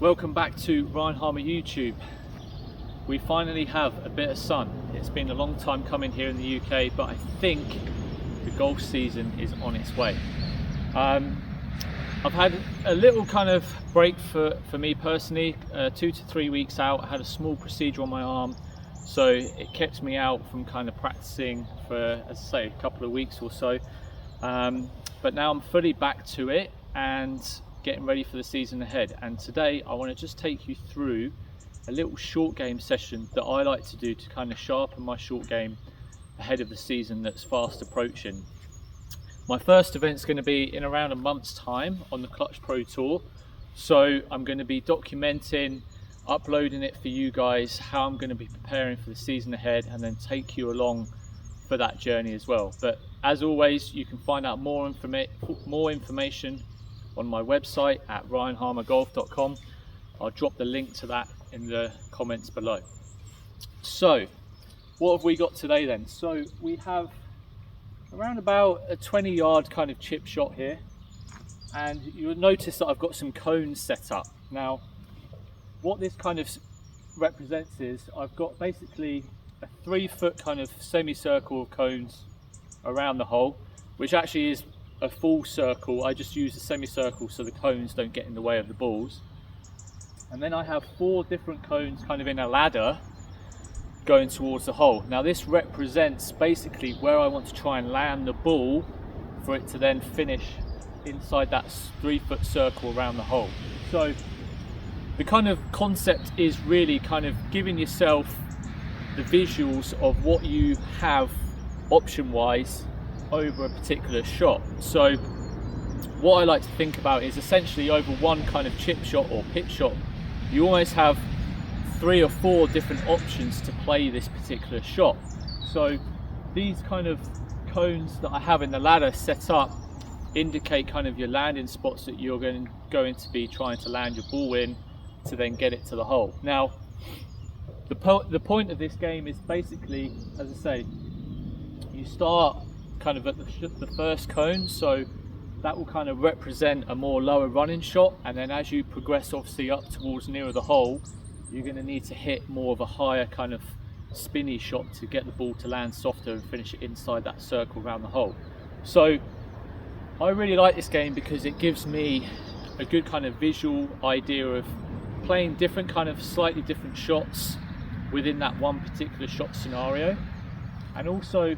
Welcome back to Ryan Harmer YouTube. We finally have a bit of sun. It's been a long time coming here in the UK, but I think the golf season is on its way. I've had a little kind of break for me personally, 2 to 3 weeks out. I had a small procedure on my arm, so it kept me out from kind of practicing for, as I say, a couple of weeks or so. But now I'm fully back to it and getting ready for the season ahead. And today I want to just take you through a little short game session that I like to do to kind of sharpen my short game ahead of the season that's fast approaching. My first event's going to be in around a month's time on the Clutch Pro Tour, so I'm going to be documenting, uploading it for you guys, how I'm going to be preparing for the season ahead, and then take you along for that journey as well. But as always, you can find out more information on my website at ryanharmergolf.com. I'll drop the link to that in the comments below. So what have we got today then? So we have around about a 20-yard kind of chip shot here, and you'll notice that I've got some cones set up. Now what this kind of represents is I've got basically a 3-foot kind of semicircle of cones around the hole, which actually is a full circle. I just use a semicircle so the cones don't get in the way of the balls. And then I have 4 different cones kind of in a ladder going towards the hole. Now this represents basically where I want to try and land the ball for it to then finish inside that 3-foot circle around the hole. So the kind of concept is really kind of giving yourself the visuals of what you have option wise over a particular shot. So what I like to think about is essentially over one kind of chip shot or pitch shot, you almost have 3 or 4 different options to play this particular shot. So these kind of cones that I have in the ladder set up indicate kind of your landing spots that you're going to be trying to land your ball in to then get it to the hole. Now the point of this game is basically, as I say, you start kind of at the first cone, so that will kind of represent a more lower running shot, and then as you progress obviously up towards nearer the hole, you're going to need to hit more of a higher kind of spinny shot to get the ball to land softer and finish it inside that circle around the hole. So I really like this game because it gives me a good kind of visual idea of playing different kind of slightly different shots within that one particular shot scenario, and also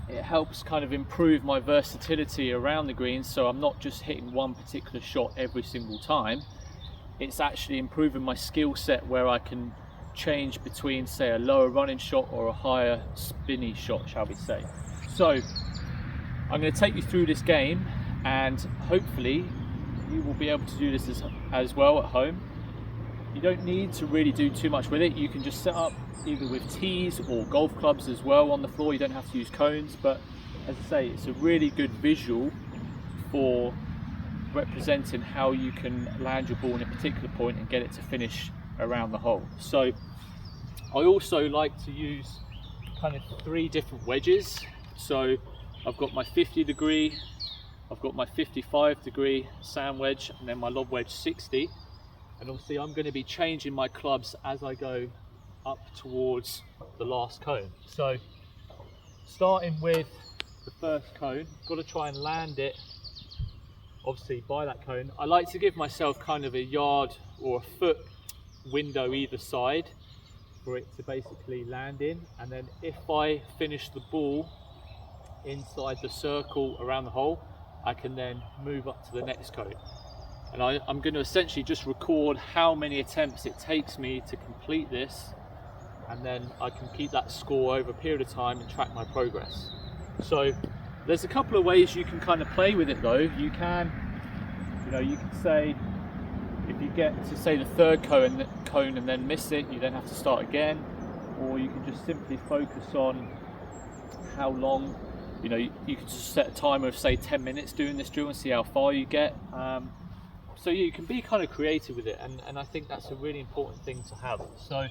it helps kind of improve my versatility around the greens, so I'm not just hitting one particular shot every single time. It's actually improving my skill set where I can change between, say, a lower running shot or a higher spinny shot, shall we say. So I'm going to take you through this game, and hopefully you will be able to do this as well at home. You don't need to really do too much with it. You can just set up either with tees or golf clubs as well on the floor. You don't have to use cones, but as I say, it's a really good visual for representing how you can land your ball in a particular point and get it to finish around the hole. So I also like to use kind of 3 different wedges. So I've got my 50 degree, I've got my 55 degree sand wedge, and then my lob wedge 60. And obviously I'm going to be changing my clubs as I go up towards the last cone. So starting with the first cone, got to try and land it obviously by that cone. I like to give myself kind of a yard or a foot window either side for it to basically land in, and then if I finish the ball inside the circle around the hole, I can then move up to the next cone. And I'm going to essentially just record how many attempts it takes me to complete this, and then I can keep that score over a period of time and track my progress. So there's a couple of ways you can kind of play with it though. You can say, if you get to say the 3rd cone and then miss it, you then have to start again, or you can just simply focus on how long, you can just set a timer of say 10 minutes doing this drill and see how far you get. So you can be kind of creative with it, and I think that's a really important thing to have. So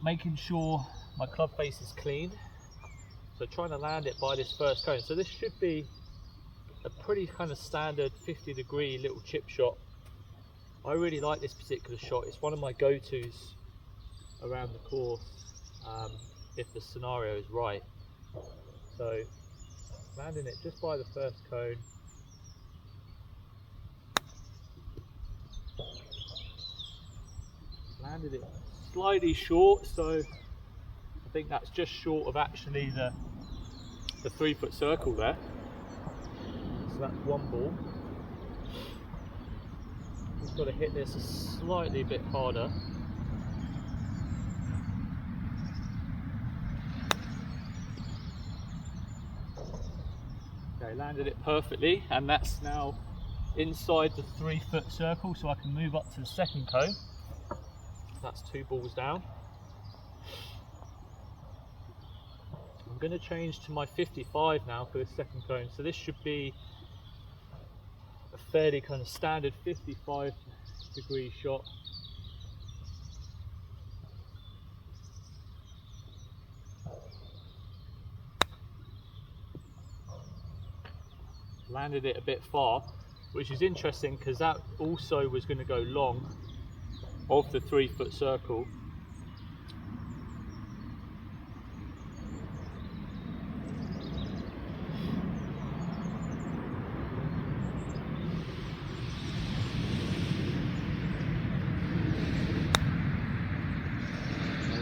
making sure my club face is clean, so trying to land it by this first cone. So this should be a pretty kind of standard 50 degree little chip shot I really like this particular shot. It's one of my go-tos around the course if the scenario is right. So landing it just by the first cone. Landed it slightly short, so I think that's just short of actually the 3-foot circle there. So that's one ball. Just got to hit this a slightly bit harder. Okay, landed it perfectly, and that's now inside the 3-foot circle, so I can move up to the second cone. That's 2 balls down. I'm going to change to my 55 now for the second cone, so this should be a fairly kind of standard 55-degree shot. Landed it a bit far, which is interesting because that also was going to go long of the 3-foot circle.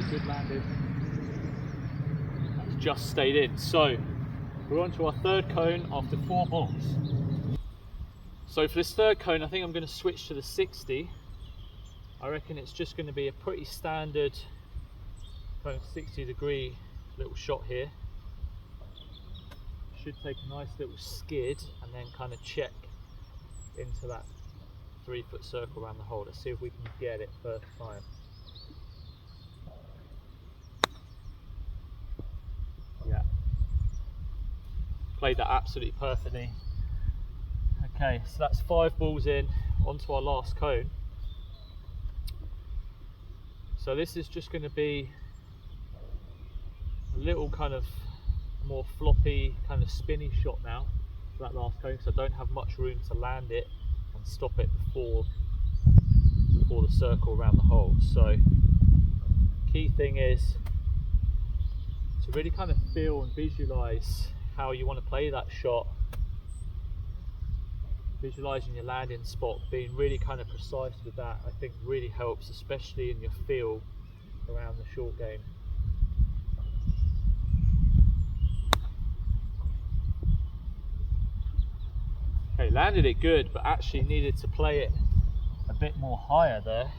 Good landing. That's just stayed in. So we're on to our third cone after 4 balls. So for this third cone, I think I'm going to switch to the 60. I reckon it's just going to be a pretty standard kind of 60-degree little shot here. Should take a nice little skid and then kind of check into that 3-foot circle around the hole. Let's see if we can get it first time. Yeah, played that absolutely perfectly. Okay, so that's 5 balls in onto our last cone. So this is just going to be a little kind of more floppy, kind of spinny shot now for that last cone, because I don't have much room to land it and stop it before the circle around the hole. So key thing is to really kind of feel and visualize how you want to play that shot, visualizing your landing spot, being really kind of precise with that, I think really helps, especially in your feel around the short game. Okay, landed it good, but actually needed to play it a bit more higher there.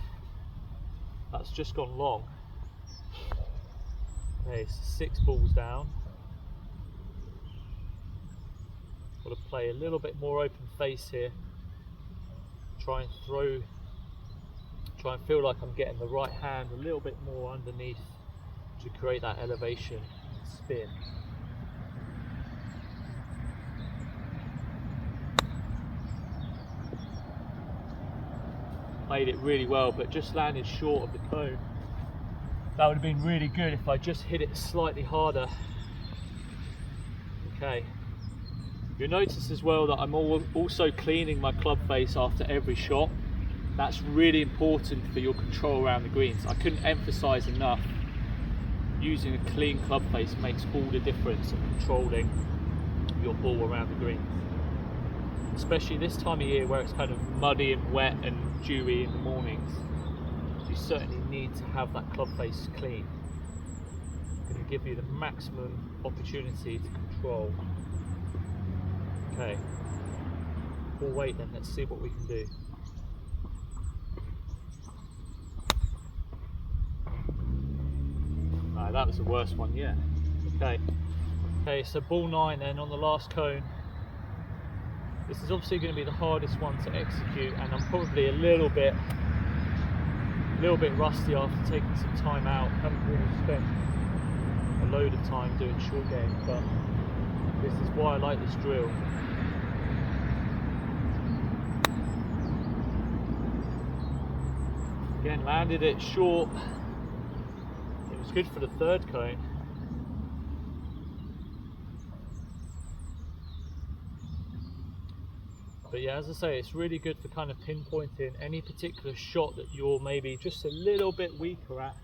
That's just gone long. Okay, so 6 balls down. Got to play a little bit more open face here. Try and feel like I'm getting the right hand a little bit more underneath to create that elevation and spin. Played it really well, but just landed short of the cone. That would have been really good if I just hit it slightly harder. Okay. You'll notice as well that I'm also cleaning my club face after every shot. That's really important for your control around the greens. I couldn't emphasize enough, using a clean club face makes all the difference in controlling your ball around the greens. Especially this time of year where it's kind of muddy and wet and dewy in the mornings, you certainly need to have that club face clean. It's going to give you the maximum opportunity to control. Okay, we'll wait then, let's see what we can do. No, that was the worst one yet. Okay, so ball 9 then on the last cone. This is obviously going to be the hardest one to execute, and I'm probably a little bit rusty after taking some time out. Haven't really spent a load of time doing short game, but this is why I like this drill. Again, landed it short. It was good for the third cone. But yeah, as I say, it's really good for kind of pinpointing any particular shot that you're maybe just a little bit weaker at.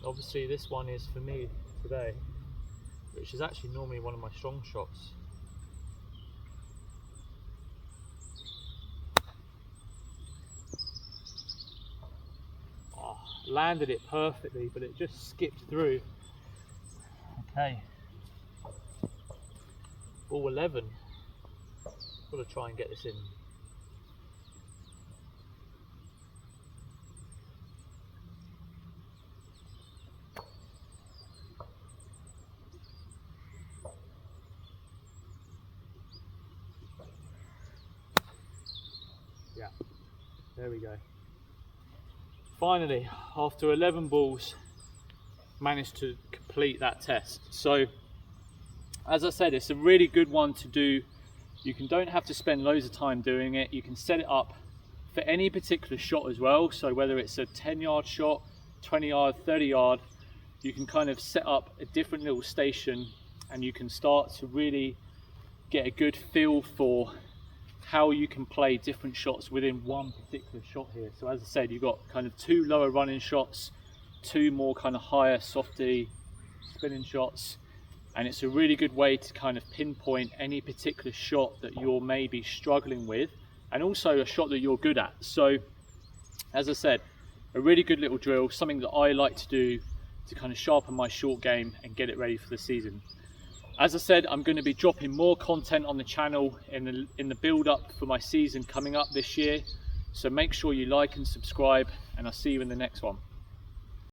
Obviously this one is for me today, which is actually normally one of my strong shots. Oh, landed it perfectly, but it just skipped through. Okay, ball 11. Got to try and get this in. Yeah, there we go. Finally, after 11 balls, managed to complete that test. So, as I said, it's a really good one to do. You don't have to spend loads of time doing it. You can set it up for any particular shot as well. So whether it's a 10-yard shot, 20 yard, 30 yard, you can kind of set up a different little station and you can start to really get a good feel for how you can play different shots within one particular shot here. So as I said, you've got kind of 2 lower running shots, 2 more kind of higher softy spinning shots. And it's a really good way to kind of pinpoint any particular shot that you're maybe struggling with, and also a shot that you're good at. So, as I said, a really good little drill, something that I like to do to kind of sharpen my short game and get it ready for the season. As I said, I'm going to be dropping more content on the channel in the build up for my season coming up this year. So make sure you like and subscribe, and I'll see you in the next one.